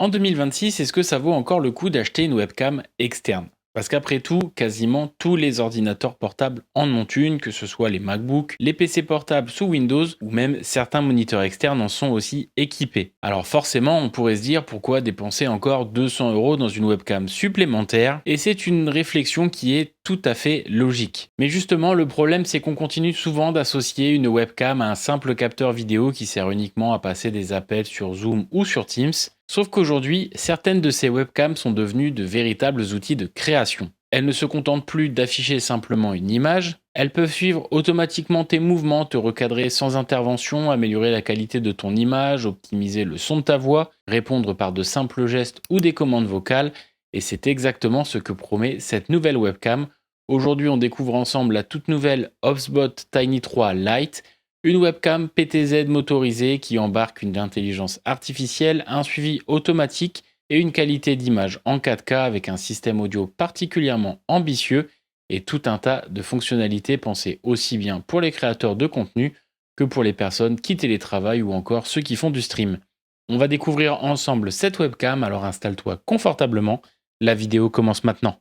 En 2026, est-ce que ça vaut encore le coup d'acheter une webcam externe? Parce qu'après tout, quasiment tous les ordinateurs portables en ont une, que ce soit les MacBook, les PC portables sous Windows ou même certains moniteurs externes en sont aussi équipés. Alors forcément, on pourrait se dire pourquoi dépenser encore 200 € dans une webcam supplémentaire, et c'est une réflexion qui est tout à fait logique. Mais justement, le problème c'est qu'on continue souvent d'associer une webcam à un simple capteur vidéo qui sert uniquement à passer des appels sur Zoom ou sur Teams. Sauf qu'aujourd'hui, certaines de ces webcams sont devenues de véritables outils de création. Elles ne se contentent plus d'afficher simplement une image, elles peuvent suivre automatiquement tes mouvements, te recadrer sans intervention, améliorer la qualité de ton image, optimiser le son de ta voix, répondre par de simples gestes ou des commandes vocales, et c'est exactement ce que promet cette nouvelle webcam. Aujourd'hui, on découvre ensemble la toute nouvelle HubSpot Tiny 3 Lite, une webcam PTZ motorisée qui embarque une intelligence artificielle, un suivi automatique et une qualité d'image en 4K avec un système audio particulièrement ambitieux et tout un tas de fonctionnalités pensées aussi bien pour les créateurs de contenu que pour les personnes qui télétravaillent ou encore ceux qui font du stream. On va découvrir ensemble cette webcam, alors installe-toi confortablement, la vidéo commence maintenant.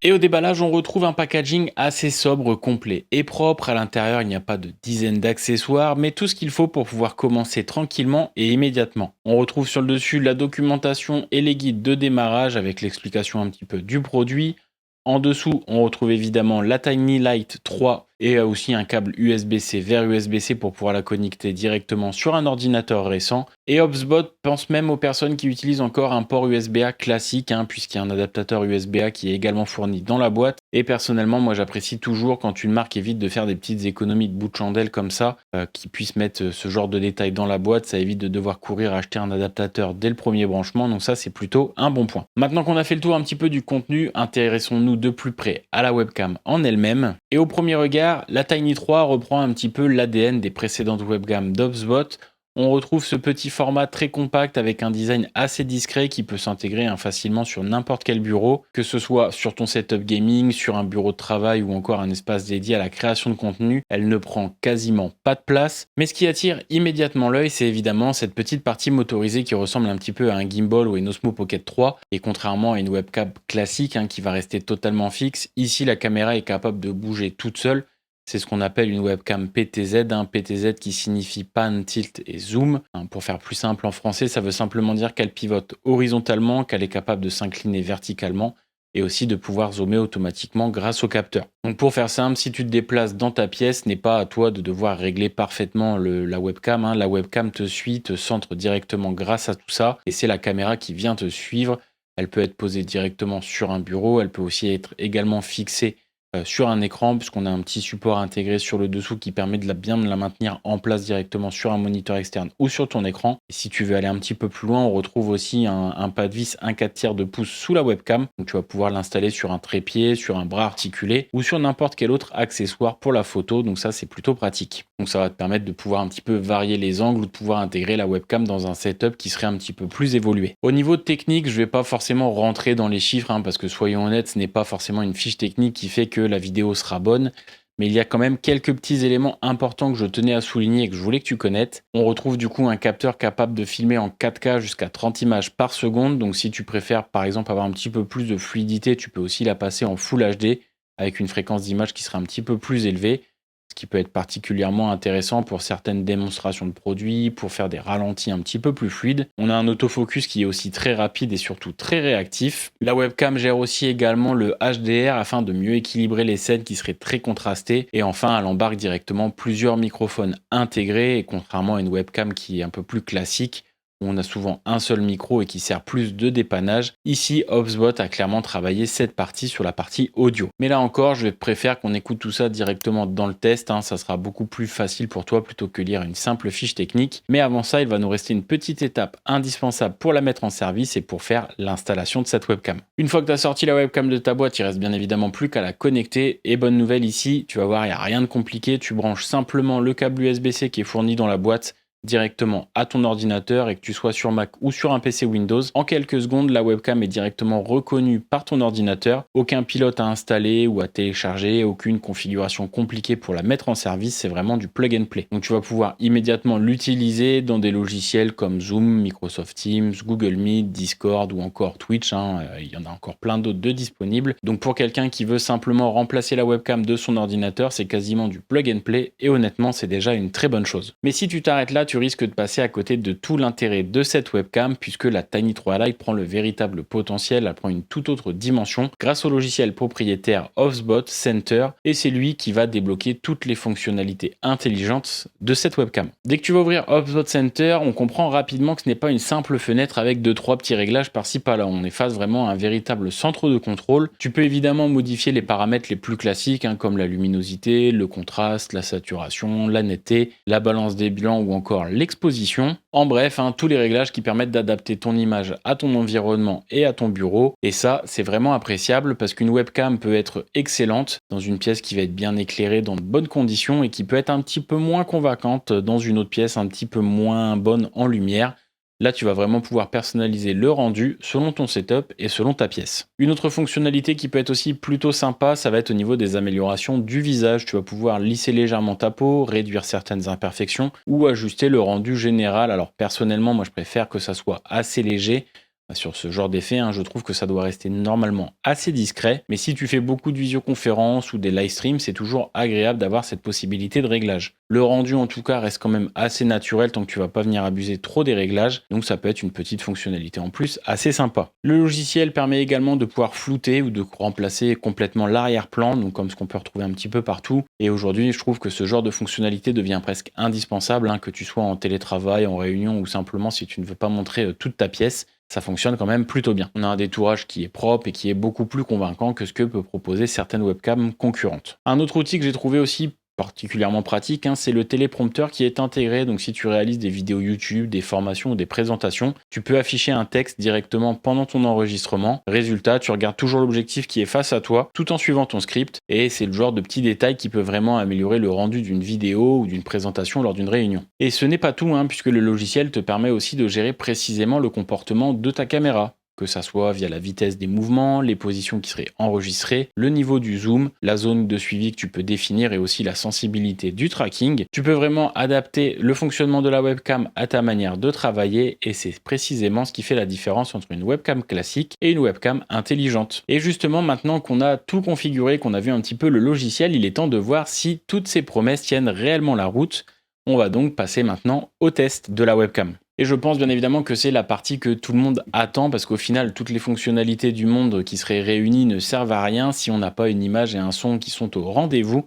Et au déballage, on retrouve un packaging assez sobre, complet et propre. À l'intérieur, il n'y a pas de dizaines d'accessoires, mais tout ce qu'il faut pour pouvoir commencer tranquillement et immédiatement. On retrouve sur le dessus la documentation et les guides de démarrage avec l'explication un petit peu du produit. En dessous, on retrouve évidemment la Tiny Light 3 et aussi un câble USB-C vers USB-C pour pouvoir la connecter directement sur un ordinateur récent. Et HubSpot pense même aux personnes qui utilisent encore un port USB-A classique, puisqu'il y a un adaptateur USB-A qui est également fourni dans la boîte. Et personnellement, moi j'apprécie toujours quand une marque évite de faire des petites économies de bout de chandelle comme ça, qui puisse mettre ce genre de détails dans la boîte. Ça évite de devoir courir acheter un adaptateur dès le premier branchement, donc ça c'est plutôt un bon point. Maintenant qu'on a fait le tour un petit peu du contenu, intéressons-nous de plus près à la webcam en elle-même. Et au premier regard, la Tiny 3 reprend un petit peu l'ADN des précédentes webcams d'HubSpot. On retrouve ce petit format très compact avec un design assez discret qui peut s'intégrer facilement sur n'importe quel bureau, que ce soit sur ton setup gaming, sur un bureau de travail ou encore un espace dédié à la création de contenu. Elle ne prend quasiment pas de place. Mais ce qui attire immédiatement l'œil, c'est évidemment cette petite partie motorisée qui ressemble un petit peu à un gimbal ou une Osmo Pocket 3. Et contrairement à une webcam classique qui va rester totalement fixe, ici la caméra est capable de bouger toute seule. C'est ce qu'on appelle une webcam PTZ, PTZ qui signifie pan, tilt et zoom. Pour faire plus simple en français, ça veut simplement dire qu'elle pivote horizontalement, qu'elle est capable de s'incliner verticalement et aussi de pouvoir zoomer automatiquement grâce au capteur. Donc pour faire simple, si tu te déplaces dans ta pièce, n'est pas à toi de devoir régler parfaitement la webcam. La webcam te suit, te centre directement grâce à tout ça et c'est la caméra qui vient te suivre. Elle peut être posée directement sur un bureau, elle peut aussi être également fixée sur un écran, puisqu'on a un petit support intégré sur le dessous qui permet de bien la maintenir en place directement sur un moniteur externe ou sur ton écran. Et si tu veux aller un petit peu plus loin, on retrouve aussi un pas de vis 1/4 de pouce sous la webcam. Donc tu vas pouvoir l'installer sur un trépied, sur un bras articulé ou sur n'importe quel autre accessoire pour la photo. Donc ça, c'est plutôt pratique. Donc ça va te permettre de pouvoir un petit peu varier les angles ou de pouvoir intégrer la webcam dans un setup qui serait un petit peu plus évolué. Au niveau technique, je ne vais pas forcément rentrer dans les chiffres parce que soyons honnêtes, ce n'est pas forcément une fiche technique qui fait que la vidéo sera bonne, mais il y a quand même quelques petits éléments importants que je tenais à souligner et que je voulais que tu connaisses. On retrouve du coup un capteur capable de filmer en 4K jusqu'à 30 images par seconde, donc si tu préfères par exemple avoir un petit peu plus de fluidité, tu peux aussi la passer en Full HD avec une fréquence d'image qui sera un petit peu plus élevée, ce qui peut être particulièrement intéressant pour certaines démonstrations de produits, pour faire des ralentis un petit peu plus fluides. On a un autofocus qui est aussi très rapide et surtout très réactif. La webcam gère aussi également le HDR afin de mieux équilibrer les scènes qui seraient très contrastées. Et enfin, elle embarque directement plusieurs microphones intégrés, et contrairement à une webcam qui est un peu plus classique, où on a souvent un seul micro et qui sert plus de dépannage. Ici, HubSpot a clairement travaillé cette partie sur la partie audio. Mais là encore, je préfère qu'on écoute tout ça directement dans le test. Ça sera beaucoup plus facile pour toi plutôt que lire une simple fiche technique. Mais avant ça, il va nous rester une petite étape indispensable pour la mettre en service et pour faire l'installation de cette webcam. Une fois que tu as sorti la webcam de ta boîte, il reste bien évidemment plus qu'à la connecter. Et bonne nouvelle ici, tu vas voir, il n'y a rien de compliqué. Tu branches simplement le câble USB-C qui est fourni dans la boîte directement à ton ordinateur et que tu sois sur Mac ou sur un PC Windows, en quelques secondes, la webcam est directement reconnue par ton ordinateur. Aucun pilote à installer ou à télécharger, aucune configuration compliquée pour la mettre en service, c'est vraiment du plug and play. Donc tu vas pouvoir immédiatement l'utiliser dans des logiciels comme Zoom, Microsoft Teams, Google Meet, Discord ou encore Twitch. Il y en a encore plein d'autres de disponibles. Donc pour quelqu'un qui veut simplement remplacer la webcam de son ordinateur, c'est quasiment du plug and play et honnêtement c'est déjà une très bonne chose. Mais si tu t'arrêtes là, tu risques de passer à côté de tout l'intérêt de cette webcam puisque la Tiny 3 Lite prend le véritable potentiel, elle prend une toute autre dimension grâce au logiciel propriétaire HubSpot Center et c'est lui qui va débloquer toutes les fonctionnalités intelligentes de cette webcam. Dès que tu vas ouvrir HubSpot Center, on comprend rapidement que ce n'est pas une simple fenêtre avec 2-3 petits réglages par-ci par-là. On est face vraiment à un véritable centre de contrôle. Tu peux évidemment modifier les paramètres les plus classiques comme la luminosité, le contraste, la saturation, la netteté, la balance des blancs ou encore l'exposition. En bref, tous les réglages qui permettent d'adapter ton image à ton environnement et à ton bureau. Et ça, c'est vraiment appréciable parce qu'une webcam peut être excellente dans une pièce qui va être bien éclairée dans de bonnes conditions et qui peut être un petit peu moins convaincante dans une autre pièce un petit peu moins bonne en lumière. Là, tu vas vraiment pouvoir personnaliser le rendu selon ton setup et selon ta pièce. Une autre fonctionnalité qui peut être aussi plutôt sympa, ça va être au niveau des améliorations du visage. Tu vas pouvoir lisser légèrement ta peau, réduire certaines imperfections ou ajuster le rendu général. Alors personnellement, moi je préfère que ça soit assez léger. Sur ce genre d'effet, je trouve que ça doit rester normalement assez discret. Mais si tu fais beaucoup de visioconférences ou des live streams, c'est toujours agréable d'avoir cette possibilité de réglage. Le rendu en tout cas reste quand même assez naturel tant que tu vas pas venir abuser trop des réglages. Donc ça peut être une petite fonctionnalité en plus assez sympa. Le logiciel permet également de pouvoir flouter ou de remplacer complètement l'arrière-plan, donc comme ce qu'on peut retrouver un petit peu partout. Et aujourd'hui, je trouve que ce genre de fonctionnalité devient presque indispensable, que tu sois en télétravail, en réunion ou simplement si tu ne veux pas montrer toute ta pièce. Ça fonctionne quand même plutôt bien. On a un détourage qui est propre et qui est beaucoup plus convaincant que ce que peut proposer certaines webcams concurrentes. Un autre outil que j'ai trouvé aussi particulièrement pratique, c'est le téléprompteur qui est intégré. Donc si tu réalises des vidéos YouTube, des formations ou des présentations, tu peux afficher un texte directement pendant ton enregistrement. Résultat, tu regardes toujours l'objectif qui est face à toi tout en suivant ton script et c'est le genre de petits détails qui peut vraiment améliorer le rendu d'une vidéo ou d'une présentation lors d'une réunion. Et ce n'est pas tout, puisque le logiciel te permet aussi de gérer précisément le comportement de ta caméra, que ça soit via la vitesse des mouvements, les positions qui seraient enregistrées, le niveau du zoom, la zone de suivi que tu peux définir et aussi la sensibilité du tracking. Tu peux vraiment adapter le fonctionnement de la webcam à ta manière de travailler et c'est précisément ce qui fait la différence entre une webcam classique et une webcam intelligente. Et justement, maintenant qu'on a tout configuré, qu'on a vu un petit peu le logiciel, il est temps de voir si toutes ces promesses tiennent réellement la route. On va donc passer maintenant au test de la webcam. Et je pense bien évidemment que c'est la partie que tout le monde attend parce qu'au final, toutes les fonctionnalités du monde qui seraient réunies ne servent à rien si on n'a pas une image et un son qui sont au rendez-vous.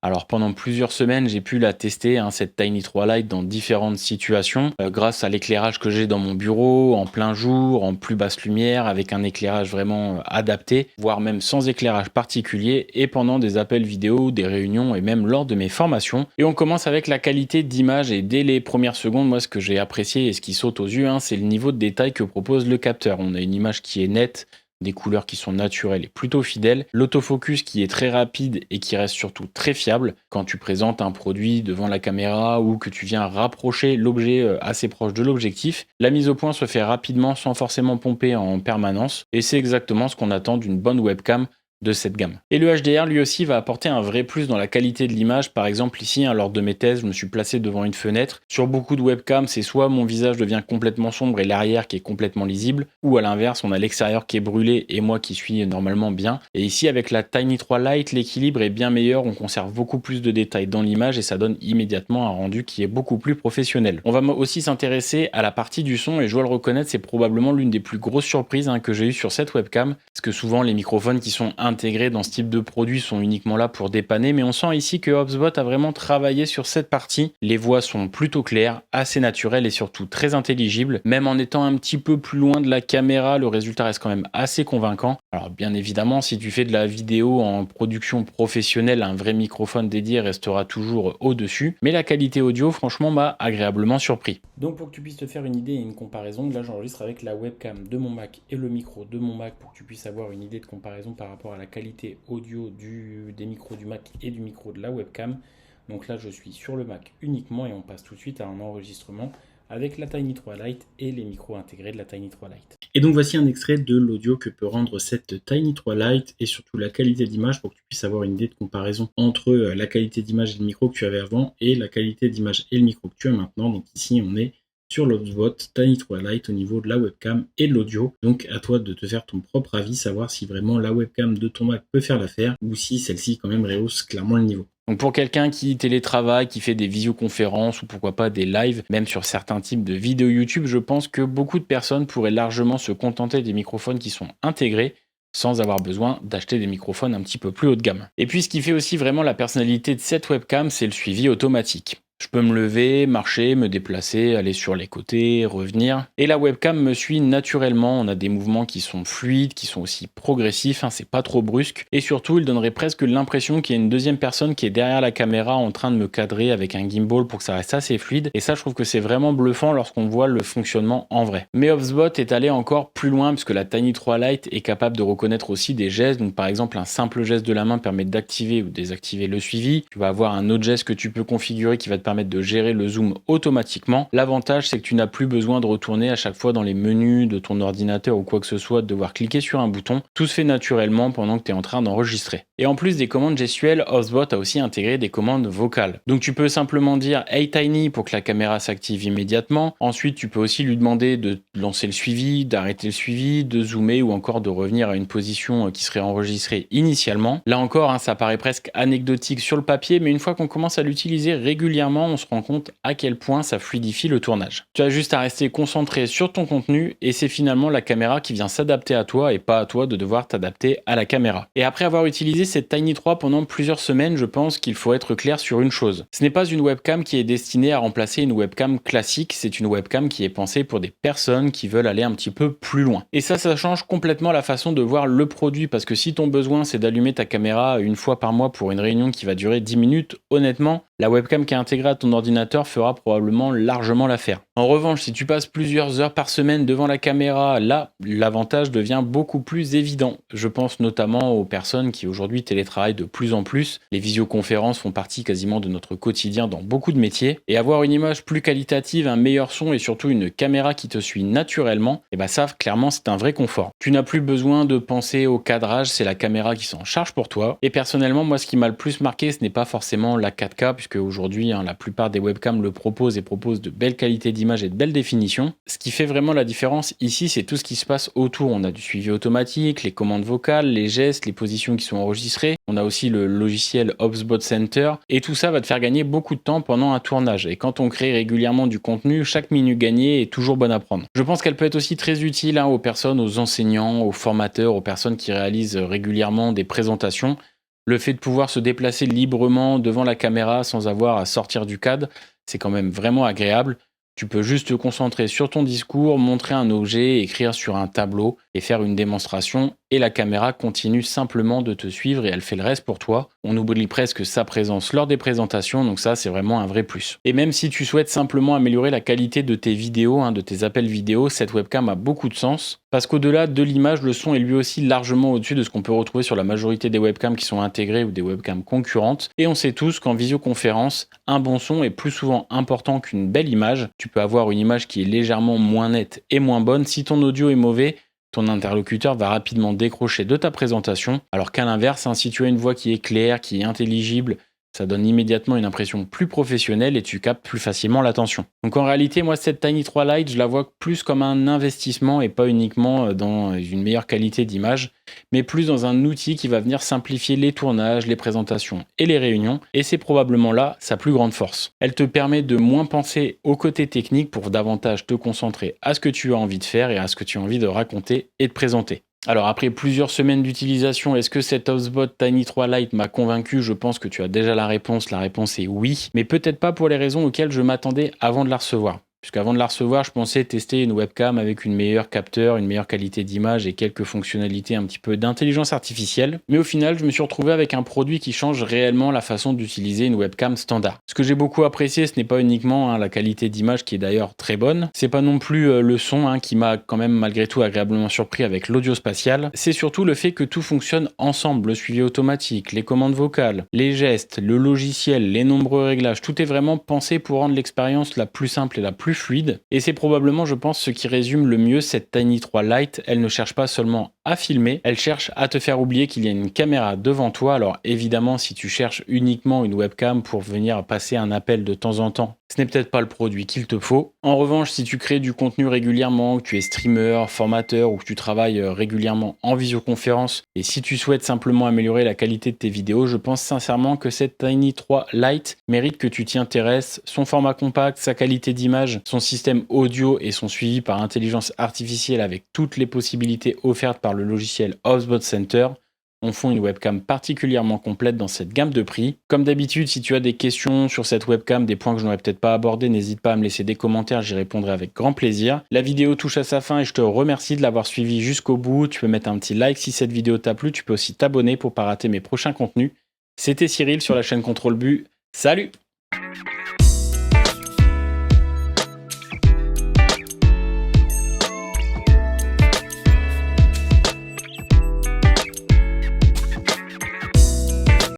Alors pendant plusieurs semaines, j'ai pu la tester, cette Tiny 3 Lite dans différentes situations, grâce à l'éclairage que j'ai dans mon bureau, en plein jour, en plus basse lumière, avec un éclairage vraiment adapté, voire même sans éclairage particulier, et pendant des appels vidéo, des réunions et même lors de mes formations. Et on commence avec la qualité d'image et dès les premières secondes, moi ce que j'ai apprécié et ce qui saute aux yeux, c'est le niveau de détail que propose le capteur. On a une image qui est nette, des couleurs qui sont naturelles et plutôt fidèles, l'autofocus qui est très rapide et qui reste surtout très fiable quand tu présentes un produit devant la caméra ou que tu viens rapprocher l'objet assez proche de l'objectif. La mise au point se fait rapidement sans forcément pomper en permanence et c'est exactement ce qu'on attend d'une bonne webcam de cette gamme. Et le HDR lui aussi va apporter un vrai plus dans la qualité de l'image. Par exemple ici, lors de mes tests, je me suis placé devant une fenêtre. Sur beaucoup de webcams, c'est soit mon visage devient complètement sombre et l'arrière qui est complètement lisible, ou à l'inverse, on a l'extérieur qui est brûlé et moi qui suis normalement bien. Et ici, avec la Tiny 3 Lite, l'équilibre est bien meilleur, on conserve beaucoup plus de détails dans l'image et ça donne immédiatement un rendu qui est beaucoup plus professionnel. On va aussi s'intéresser à la partie du son et je dois le reconnaître, c'est probablement l'une des plus grosses surprises que j'ai eues sur cette webcam, parce que souvent les microphones qui sont intégrés dans ce type de produit sont uniquement là pour dépanner, mais on sent ici que HubSpot a vraiment travaillé sur cette partie. Les voix sont plutôt claires, assez naturelles et surtout très intelligibles. Même en étant un petit peu plus loin de la caméra, le résultat reste quand même assez convaincant. Alors bien évidemment, si tu fais de la vidéo en production professionnelle, un vrai microphone dédié restera toujours au-dessus, mais la qualité audio franchement m'a agréablement surpris. Donc pour que tu puisses te faire une idée et une comparaison, là j'enregistre avec la webcam de mon Mac et le micro de mon Mac pour que tu puisses avoir une idée de comparaison par rapport à la qualité audio des micros du Mac et du micro de la webcam. Donc là, je suis sur le Mac uniquement et on passe tout de suite à un enregistrement avec la Tiny 3 Lite et les micros intégrés de la Tiny 3 Lite. Et donc voici un extrait de l'audio que peut rendre cette Tiny 3 Lite et surtout la qualité d'image pour que tu puisses avoir une idée de comparaison entre la qualité d'image et le micro que tu avais avant et la qualité d'image et le micro que tu as maintenant. Donc ici, on est sur l'HubSpot Tiny 3 Lite au niveau de la webcam et de l'audio. Donc à toi de te faire ton propre avis, savoir si vraiment la webcam de ton Mac peut faire l'affaire ou si celle-ci quand même rehausse clairement le niveau. Donc pour quelqu'un qui télétravaille, qui fait des visioconférences ou pourquoi pas des lives, même sur certains types de vidéos YouTube, je pense que beaucoup de personnes pourraient largement se contenter des microphones qui sont intégrés sans avoir besoin d'acheter des microphones un petit peu plus haut de gamme. Et puis ce qui fait aussi vraiment la personnalité de cette webcam, c'est le suivi automatique. Je peux me lever, marcher, me déplacer, aller sur les côtés, revenir. Et la webcam me suit naturellement. On a des mouvements qui sont fluides, qui sont aussi progressifs, c'est pas trop brusque. Et surtout, il donnerait presque l'impression qu'il y a une deuxième personne qui est derrière la caméra en train de me cadrer avec un gimbal pour que ça reste assez fluide. Et ça, je trouve que c'est vraiment bluffant lorsqu'on voit le fonctionnement en vrai. Mais HubSpot est allé encore plus loin puisque la Tiny 3 Lite est capable de reconnaître aussi des gestes. Donc par exemple, un simple geste de la main permet d'activer ou désactiver le suivi. Tu vas avoir un autre geste que tu peux configurer qui va te permettre de gérer le zoom automatiquement. L'avantage, c'est que tu n'as plus besoin de retourner à chaque fois dans les menus de ton ordinateur ou quoi que ce soit, de devoir cliquer sur un bouton. Tout se fait naturellement pendant que tu es en train d'enregistrer. Et en plus des commandes gestuelles, HubSpot a aussi intégré des commandes vocales. Donc tu peux simplement dire Hey Tiny pour que la caméra s'active immédiatement. Ensuite, tu peux aussi lui demander de lancer le suivi, d'arrêter le suivi, de zoomer ou encore de revenir à une position qui serait enregistrée initialement. Là encore, ça paraît presque anecdotique sur le papier, mais une fois qu'on commence à l'utiliser régulièrement, on se rend compte à quel point ça fluidifie le tournage. Tu as juste à rester concentré sur ton contenu et c'est finalement la caméra qui vient s'adapter à toi et pas à toi de devoir t'adapter à la caméra. Et après avoir utilisé cette Tiny 3 pendant plusieurs semaines, je pense qu'il faut être clair sur une chose. Ce n'est pas une webcam qui est destinée à remplacer une webcam classique, c'est une webcam qui est pensée pour des personnes qui veulent aller un petit peu plus loin. Et ça change complètement la façon de voir le produit parce que si ton besoin c'est d'allumer ta caméra une fois par mois pour une réunion qui va durer 10 minutes, honnêtement, la webcam qui est intégrée à ton ordinateur fera probablement largement l'affaire. En revanche, si tu passes plusieurs heures par semaine devant la caméra, là, l'avantage devient beaucoup plus évident. Je pense notamment aux personnes qui aujourd'hui télétravaillent de plus en plus. Les visioconférences font partie quasiment de notre quotidien dans beaucoup de métiers. Et avoir une image plus qualitative, un meilleur son et surtout une caméra qui te suit naturellement, ça, clairement, c'est un vrai confort. Tu n'as plus besoin de penser au cadrage, c'est la caméra qui s'en charge pour toi. Et personnellement, moi, ce qui m'a le plus marqué, ce n'est pas forcément la 4K, puisque aujourd'hui, la plupart des webcams le proposent et proposent de belles qualités d'image et de belles définitions. Ce qui fait vraiment la différence ici, c'est tout ce qui se passe autour. On a du suivi automatique, les commandes vocales, les gestes, les positions qui sont enregistrées. On a aussi le logiciel HubSpot Center et tout ça va te faire gagner beaucoup de temps pendant un tournage. Et quand on crée régulièrement du contenu, chaque minute gagnée est toujours bonne à prendre. Je pense qu'elle peut être aussi très utile aux personnes, aux enseignants, aux formateurs, aux personnes qui réalisent régulièrement des présentations. Le fait de pouvoir se déplacer librement devant la caméra sans avoir à sortir du cadre, c'est quand même vraiment agréable. Tu peux juste te concentrer sur ton discours, montrer un objet, écrire sur un tableau et faire une démonstration et la caméra continue simplement de te suivre et elle fait le reste pour toi. On oublie presque sa présence lors des présentations, donc ça c'est vraiment un vrai plus. Et même si tu souhaites simplement améliorer la qualité de tes vidéos, de tes appels vidéo, cette webcam a beaucoup de sens parce qu'au-delà de l'image, le son est lui aussi largement au-dessus de ce qu'on peut retrouver sur la majorité des webcams qui sont intégrées ou des webcams concurrentes. Et on sait tous qu'en visioconférence, un bon son est plus souvent important qu'une belle image. Tu peux avoir une image qui est légèrement moins nette et moins bonne. Si ton audio est mauvais, ton interlocuteur va rapidement décrocher de ta présentation, alors qu'à l'inverse, si tu as une voix qui est claire, qui est intelligible, ça donne immédiatement une impression plus professionnelle et tu captes plus facilement l'attention. Donc en réalité, moi, cette Tiny 3 Lite, je la vois plus comme un investissement et pas uniquement dans une meilleure qualité d'image, mais plus dans un outil qui va venir simplifier les tournages, les présentations et les réunions. Et c'est probablement là sa plus grande force. Elle te permet de moins penser au côté technique pour davantage te concentrer à ce que tu as envie de faire et à ce que tu as envie de raconter et de présenter. Alors après plusieurs semaines d'utilisation, est-ce que cet HubSpot Tiny 3 Lite m'a convaincu? Je pense que tu as déjà la réponse est oui, mais peut-être pas pour les raisons auxquelles je m'attendais avant de la recevoir. puisqu'avant de la recevoir, je pensais tester une webcam avec une meilleure capteur, une meilleure qualité d'image et quelques fonctionnalités un petit peu d'intelligence artificielle. Mais au final, je me suis retrouvé avec un produit qui change réellement la façon d'utiliser une webcam standard. Ce que j'ai beaucoup apprécié, ce n'est pas uniquement la qualité d'image qui est d'ailleurs très bonne, c'est pas non plus le son qui m'a quand même malgré tout agréablement surpris avec l'audio spatial, c'est surtout le fait que tout fonctionne ensemble, le suivi automatique, les commandes vocales, les gestes, le logiciel, les nombreux réglages, tout est vraiment pensé pour rendre l'expérience la plus simple et la plus fluide, et c'est probablement je pense ce qui résume le mieux cette Tiny 3 Lite. Elle ne cherche pas seulement à filmer, elle cherche à te faire oublier qu'il y a une caméra devant toi. Alors évidemment, si tu cherches uniquement une webcam pour venir passer un appel de temps en temps, ce n'est peut-être pas le produit qu'il te faut. En revanche, si tu crées du contenu régulièrement, que tu es streamer, formateur ou que tu travailles régulièrement en visioconférence, et si tu souhaites simplement améliorer la qualité de tes vidéos, je pense sincèrement que cette Tiny 3 Lite mérite que tu t'y intéresses. Son format compact, sa qualité d'image, son système audio et son suivi par intelligence artificielle avec toutes les possibilités offertes par le logiciel HubSpot Center en font une webcam particulièrement complète dans cette gamme de prix. Comme d'habitude, si tu as des questions sur cette webcam, des points que je n'aurais peut-être pas abordés, n'hésite pas à me laisser des commentaires, j'y répondrai avec grand plaisir. La vidéo touche à sa fin et je te remercie de l'avoir suivi jusqu'au bout. Tu peux mettre un petit like si cette vidéo t'a plu, tu peux aussi t'abonner pour ne pas rater mes prochains contenus. C'était Cyril sur la chaîne Contrôle Bu. Salut!